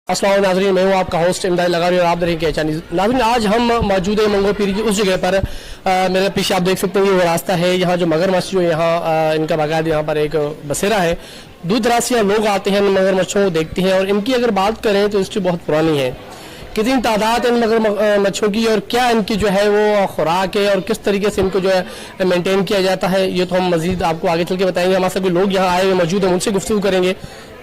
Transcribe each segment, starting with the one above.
अस्सलाम नाज़रीन, मैं हूँ आपका होस्ट इमदाद लगारी और आप देखें क्या नाज़रीन। आज हम मौजूद है मंगो पीर की उस जगह पर। मेरे पीछे आप देख सकते हैं ये वो रास्ता है। यहाँ जो मगरमच्छ जो यहाँ इनका बाकायदा यहाँ पर एक बसेरा है। दूर दराज से लोग आते हैं, मगरमच्छों को देखते हैं। और इनकी अगर बात करें तो हिस्ट्री बहुत पुरानी है। कितनी तादाद है इन मगरमच्छों की और क्या इनकी जो है वो खुराक है और किस तरीके से इनको जो है मेंटेन किया जाता है, ये तो हम मजीद आपको आगे चल के बताएंगे। हमारे साथ लोग यहाँ आए हुए मौजूद हैं, उनसे गुफ्तगू करेंगे।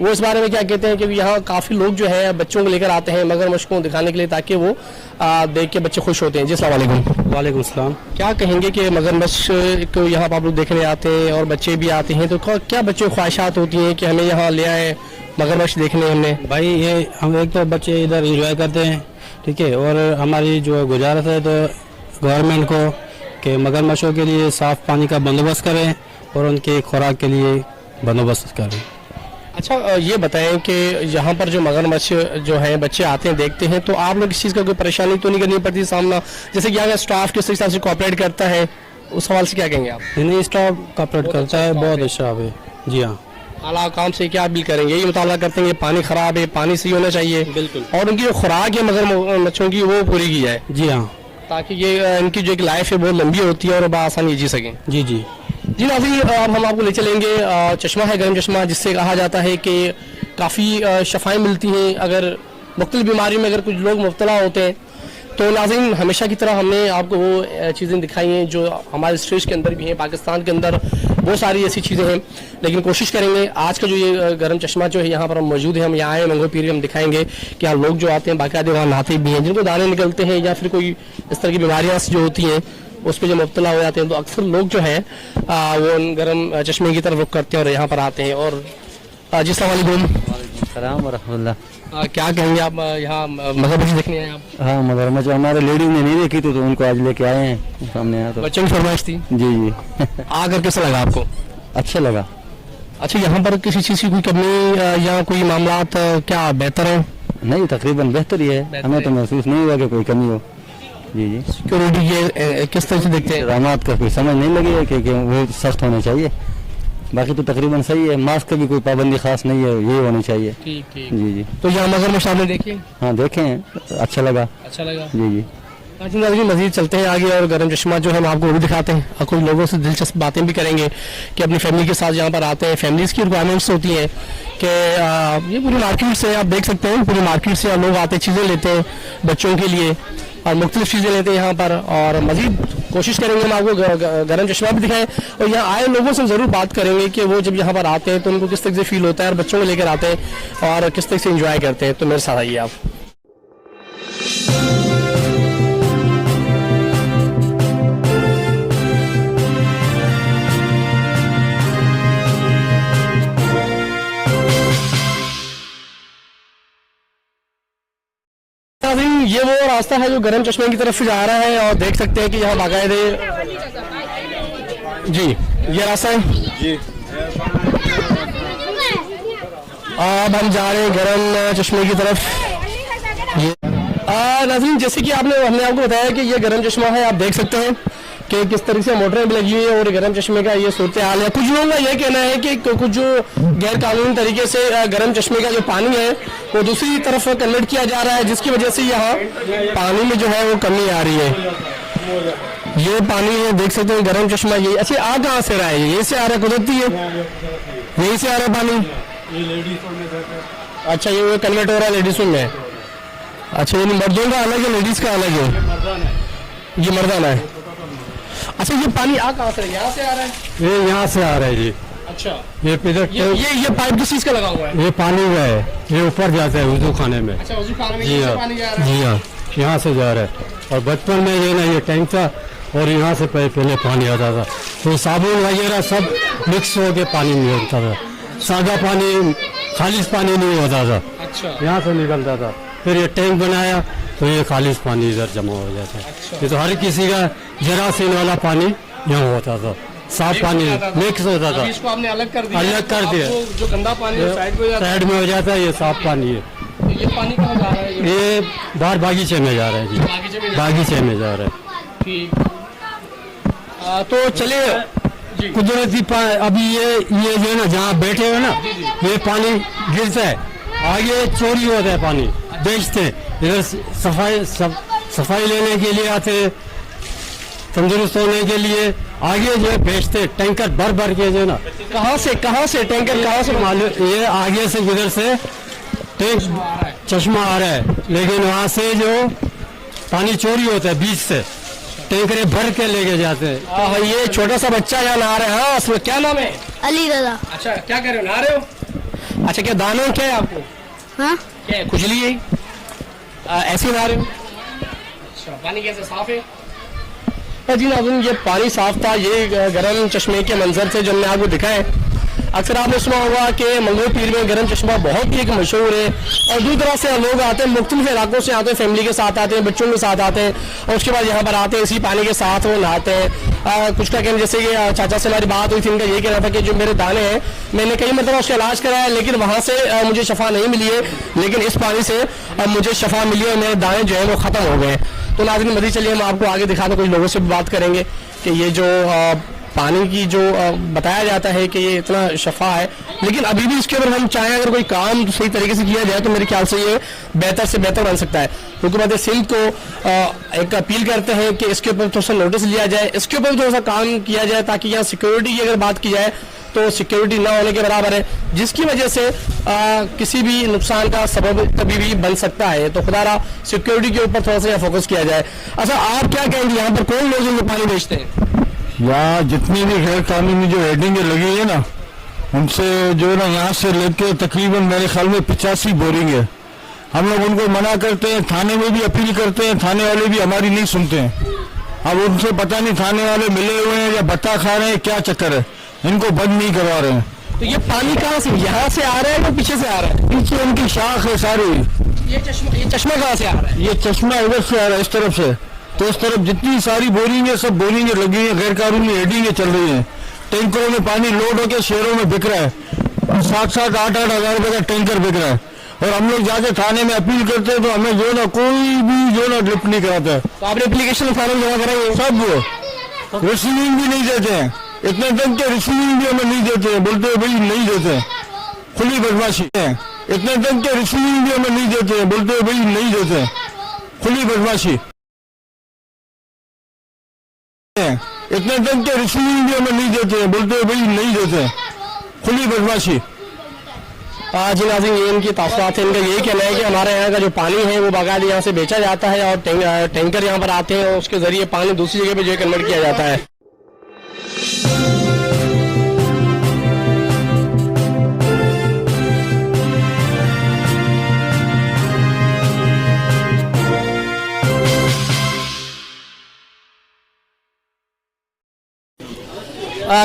वो इस बारे में क्या कहते हैं कि यहाँ काफ़ी लोग जो है बच्चों को लेकर आते हैं मगरमच्छ को दिखाने के लिए, ताकि वो देख के बच्चे खुश होते हैं। जी अस्सलाम वालेकुम। वालेकुम सलाम। क्या कहेंगे कि मगरमच्छ को यहाँ पर आप लोग देखने आते हैं और बच्चे भी आते हैं, तो क्या बच्चों की ख्वाहिशात होती हैं कि हमें यहाँ ले आए मगरमच्छ देखने? हमने भाई ये हम एक तो बच्चे इधर एंजॉय करते हैं, ठीक है, और हमारी जो गुजारिश है तो गवर्नमेंट को कि मगरमच्छों के लिए साफ़ पानी का बंदोबस्त करें और उनके खुराक के लिए बंदोबस्त करें। अच्छा, ये बताएं कि यहाँ पर जो मगरमच्छ जो है बच्चे आते हैं देखते हैं, तो आप लोग इस चीज़ का कोई परेशानी तो नहीं करनी पड़ती सामना? जैसे कि यहाँ का स्टाफ किस हिसाब से कोऑपरेट करता है, उस सवाल से क्या कहेंगे आप? नहीं, स्टाफ कोऑपरेट करता है, बहुत अच्छा है। जी हाँ। आला काम से क्या अपील करेंगे? ये मुताला करते हैं कि पानी खराब है, पानी सही होना चाहिए, बिल्कुल, और उनकी जो खुराक है मगरमच्छों की वो पूरी की जाए। जी हाँ, ताकि ये इनकी जो एक लाइफ है बहुत लंबी होती है और बआसानी जी सकें। जी जी जी नाज़रीन, अब हम आपको ले चलेंगे। चश्मा है गर्म चश्मा, जिससे कहा जाता है कि काफ़ी शफाएँ मिलती हैं अगर मुख्तलिफ बीमारी में अगर कुछ लोग मुब्तला होते हैं। तो नाज़रीन, हमेशा की तरह हमने आपको वो चीज़ें दिखाई हैं जो हमारे स्टेट के अंदर भी हैं, पाकिस्तान के अंदर बहुत सारी ऐसी चीज़ें हैं। लेकिन कोशिश करेंगे आज का जो ये गर्म चश्मा जो है यहाँ पर हम मौजूद है, हम यहाँ आए मंगो पीर, हम दिखाएंगे कि यहाँ लोग जो आते हैं बाकायदे वहाँ नहाते भी हैं, जिनको दाने निकलते हैं या फिर कोई इस तरह की बीमारियाँ जो होती हैं उस पर जो मुब्तला हो जाते हैं, तो अक्सर लोग जो है वो गर्म चश्मे की तरफ रुख करते हैं और यहाँ पर आते हैं। और जी अस्सलाम वालेकुम रहमतुल्लाह। क्या कहेंगे आप? यहाँ मगरमच्छ देखने आए आप? हाँ, मगरमच्छ हमारे लेडीज ने नहीं देखी तो उनको आज लेके आए हैं सामने। यहाँ तो बच्चों की फरमाइश थी। जी जी आकर कैसा लगा आपको? अच्छा लगा। अच्छा, यहाँ पर किसी चीज़ की कोई कमी या कोई मामलात क्या बेहतर है? नहीं, तकरीबन बेहतर ही है। हमें तो महसूस नहीं हुआ कि कोई कमी हो। जी जी। सिक्योरिटी के किस तरह से देखते हैं? इक़दामात का कोई समझ नहीं लगी है कि वो सख्त होने चाहिए। बाकी तो तकरीबन सही है। मास्क की भी कोई पाबंदी खास नहीं है, ये होनी चाहिए। ठीक ठीक। जी जी। तो यहाँ मगरमच्छ आपने देखे? हाँ, देखे हैं, अच्छा लगा। अच्छा लगा। जी जी। मजीद चलते हैं आगे और गर्म चश्मा जो है हम आपको वो भी दिखाते हैं और कुछ लोगों से दिलचस्प बातें भी करेंगे कि अपनी फैमिली के साथ यहाँ पर आते हैं। फैमिलीज़ की रिक्वायरमेंट्स होती हैं कि ये पूरी मार्केट से आप देख सकते हैं, पूरी मार्केट से लोग आते चीज़ें लेते हैं बच्चों के लिए और मुख्तलिफ चीज़ें लेते हैं यहाँ पर। और मजीद कोशिश करेंगे हम आपको गर्म चश्मा भी दिखाएं और यहाँ आए लोगों से ज़रूर बात करेंगे कि वो जब यहाँ पर आते हैं तो उनको किस तरह से फील होता है और बच्चों को लेकर आते हैं और किस तरह से इंजॉय करते हैं। तो मेरे साथ आइए आप। ये वो रास्ता है जो गर्म चश्मे की तरफ से जा रहा है और देख सकते हैं कि यहाँ बाकायदे जी ये रास्ता है जी। अब हम जा रहे हैं गर्म चश्मे की तरफ। नाज़रीन, जैसे कि हमने आपको बताया कि ये गर्म चश्मा है, आप देख सकते हैं कि किस तरह से मोटरें भी लगी हुई है और गर्म चश्मे का ये सूरत हाल है। कुछ लोगों का यह कहना है कि कुछ जो गैर कानूनी तरीके से गर्म चश्मे का जो पानी है वो दूसरी तरफ कन्वर्ट किया जा रहा है, जिसकी वजह से यहाँ पानी में जो है वो कमी आ रही है। ये पानी है, देख सकते हैं गर्म चश्मा। ये अच्छा आ कहाँ से रहा है? यही से आ रहा है, कुदरती है, यही से आ रहा है पानी। अच्छा, ये वो कन्वर्ट हो रहा है लेडीज़ों में। अच्छा, ये मर्दों का अलग है, लेडीज़ का अलग है। ये मर्दाना है। अच्छा, ये पानी आ कहाँ से? यहाँ से आ रहा है? ये यहाँ से आ रहा है जी। अच्छा, ये इधर ये पाइप किस चीज़ का लगा हुआ है? ये पानी का है, ये ऊपर जाता है वजू खाने में। अच्छा, वजू खाने में जी हाँ, पानी जा रहा है? जी हाँ, यहाँ से जा रहा है। और बचपन में ये ना ये टैंक था और यहाँ से पहले पानी आता था, तो साबुन वगैरह सब मिक्स होके पानी निकलता था। सादा पानी, खालिश पानी नहीं होता था। अच्छा, यहाँ से निकलता था। फिर ये टैंक बनाया तो ये खालिश पानी इधर जमा हो जाता है। अच्छा। ये तो हर किसी का जरासीन वाला पानी यहाँ होता था, साफ पानी मिक्स होता था। इसको आपने अलग कर दिया? अलग कर दिया। जो गंदा पानी साइड में हो जाता है, ये साफ पानी है। तो ये पानी कहाँ जा रहा है? ये बाहर बागीचे में जा रहा है जी, बागीचे में बागीचे में जा रहा है। ठीक। तो चलिए जी। कुदरती अभी ये जो है ना जहाँ बैठे हो ना, ये पानी गिरता है, आगे चोरी होता है पानी, बेचते हैं। इधर सफाई लेने के लिए आते हैं, तंदुरुस्त होने के लिए, आगे जो है बेचते, टैंकर भर भर के जो है ना। कहाँ से टैंकर कहाँ से? मालूम, ये आगे से इधर से चश्मा आ रहा है, लेकिन वहाँ से जो पानी चोरी होता है बीच से, टैंकरे भर के लेके जाते हैं। हाँ, ये छोटा सा बच्चा यहाँ नहा रहा है। हाँ, उसमें क्या नाम है? अली रजा। अच्छा, क्या कर रहे हो? नहा रहे हो? अच्छा, क्या दाने क्या है आपको? हाँ, क्या है, खुजली है? ऐसे नहा रहे हो? अच्छा, पानी कैसे साफ है? जी नाज़रीन, ये पानी साफ था। ये गरम चश्मे के मंजर से जो हमने आपको दिखाए। अक्सर आपने सुना होगा कि मंगोल पीर में गरम चश्मा बहुत ही एक मशहूर है और दूर दराज से लोग आते हैं, मुख्तलिफ इलाकों से आते हैं, फैमिली के साथ आते हैं, बच्चों के साथ आते हैं और उसके बाद यहाँ पर आते हैं, इसी पानी के साथ वो नहाते हैं। कुछ का कहना, जैसे कि चाचा से हमारी बात हुई थी, उनका ये कहना था कि जो मेरे दाने हैं, मैंने कई मतलब उसका इलाज कराया लेकिन वहाँ से मुझे शफा नहीं मिली है, लेकिन इस पानी से मुझे शफा मिली और मेरे दाने जो है वो ख़त्म हो गए। तो नाज़रीन, मज़ीद चलिए हम आपको आगे दिखाते, कुछ लोगों से भी बात करेंगे कि ये जो पानी की जो बताया जाता है कि ये इतना शफा है, लेकिन अभी भी इसके ऊपर हम चाहें अगर कोई काम सही तरीके से किया जाए तो मेरे ख्याल से ये बेहतर से बेहतर बन सकता है। हुकूमत सिंध को एक अपील करते हैं कि इसके ऊपर थोड़ा सा नोटिस लिया जाए, इसके ऊपर थोड़ा सा काम किया जाए ताकि यहाँ सिक्योरिटी की अगर बात की जाए तो सिक्योरिटी ना होने के बराबर है, जिसकी वजह से किसी भी नुकसान का सबब कभी भी बन सकता है। तो खुदारा सिक्योरिटी के ऊपर थोड़ा सा फोकस किया जाए। अच्छा, आप क्या कहेंगे, यहाँ पर कौन लोग जो पानी बेचते हैं? यहाँ जितनी भी गैर कानूनी जो हेडिंग लगी है ना, उनसे जो है ना यहाँ से लेके तकरीबन मेरे ख्याल में 85 बोरिंग है। हम लोग उनको मना करते हैं, थाने में भी अपील करते हैं, थाने वाले भी हमारी नहीं सुनते हैं। अब उनसे पता नहीं थाने वाले मिले हुए हैं या बत्ता खा रहे हैं, क्या चक्कर है, इनको बंद नहीं करवा रहे हैं। तो ये पानी कहाँ से, यहाँ से आ रहा है या पीछे से आ रहा है? पीछे उनकी शाख है सारी। ये चश्मा कहाँ से आ रहा है? ये चश्मा इधर से आ रहा है, इस तरफ से। तो इस तरफ जितनी सारी बोरिंग है, सब बोरिंग लगी है, गैर कानूनी हेडिंग चल रही है। टैंकरों में पानी लोड होकर शहरों में बिक रहा है, 7-7, 8-8 हजार रुपए का टैंकर बिक रहा है और हम लोग जाके थाने में अपील करते हैं तो हमें जो ना कोई भी जो ना लिफ्ट नहीं कराता है। तो आपने एप्लीकेशन थाने में जमा कराई? सब रिसीविंग भी नहीं देते हैं, इतने दिन के रिसीविंग भी हमें नहीं देते हैं, बोलते हैं भाई नहीं देते, खुली बदमाशी है। इतने दिन के रिसीविंग भी हमें नहीं देते हैं, बोलते हैं भाई नहीं देते, खुली बदमाशी। इतने दिन के रिसीविंग भी हमें नहीं देते हैं, बोलते हैं भाई नहीं देते, खुली बदमाशी। जी नाज़रीन, ये इनकी तासुरात है। इनका यही कहना है कि हमारे यहाँ का जो पानी है वो बाकायदा यहाँ से बेचा जाता है और टैंकर यहाँ पर आते हैं और उसके जरिए पानी दूसरी जगह पे जो है कन्वर्ट किया जाता है।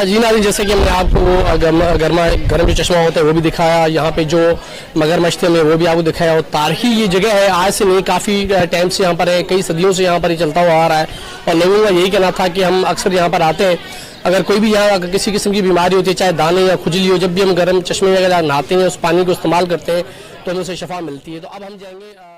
जी नाज़रीन, जैसे कि हमने आपको गर्म जो चश्मा होता है वो भी दिखाया, यहाँ पे जो मगरमच्छ थे वो भी आपको दिखाया और तारीखी ये जगह है, आज से नहीं काफ़ी टाइम से यहाँ पर है, कई सदियों से यहाँ पर ही चलता हुआ आ रहा है और लोगों का यही कहना था कि हम अक्सर यहाँ पर आते हैं, अगर कोई भी यहाँ किसी किस्म की बीमारी होती है, चाहे दाने या खुजली हो, जब भी हम गर्म चश्मे वगैरह नहाते हैं, उस पानी को इस्तेमाल करते हैं तो हमें उसे शफा मिलती है। तो अब हम जाएंगे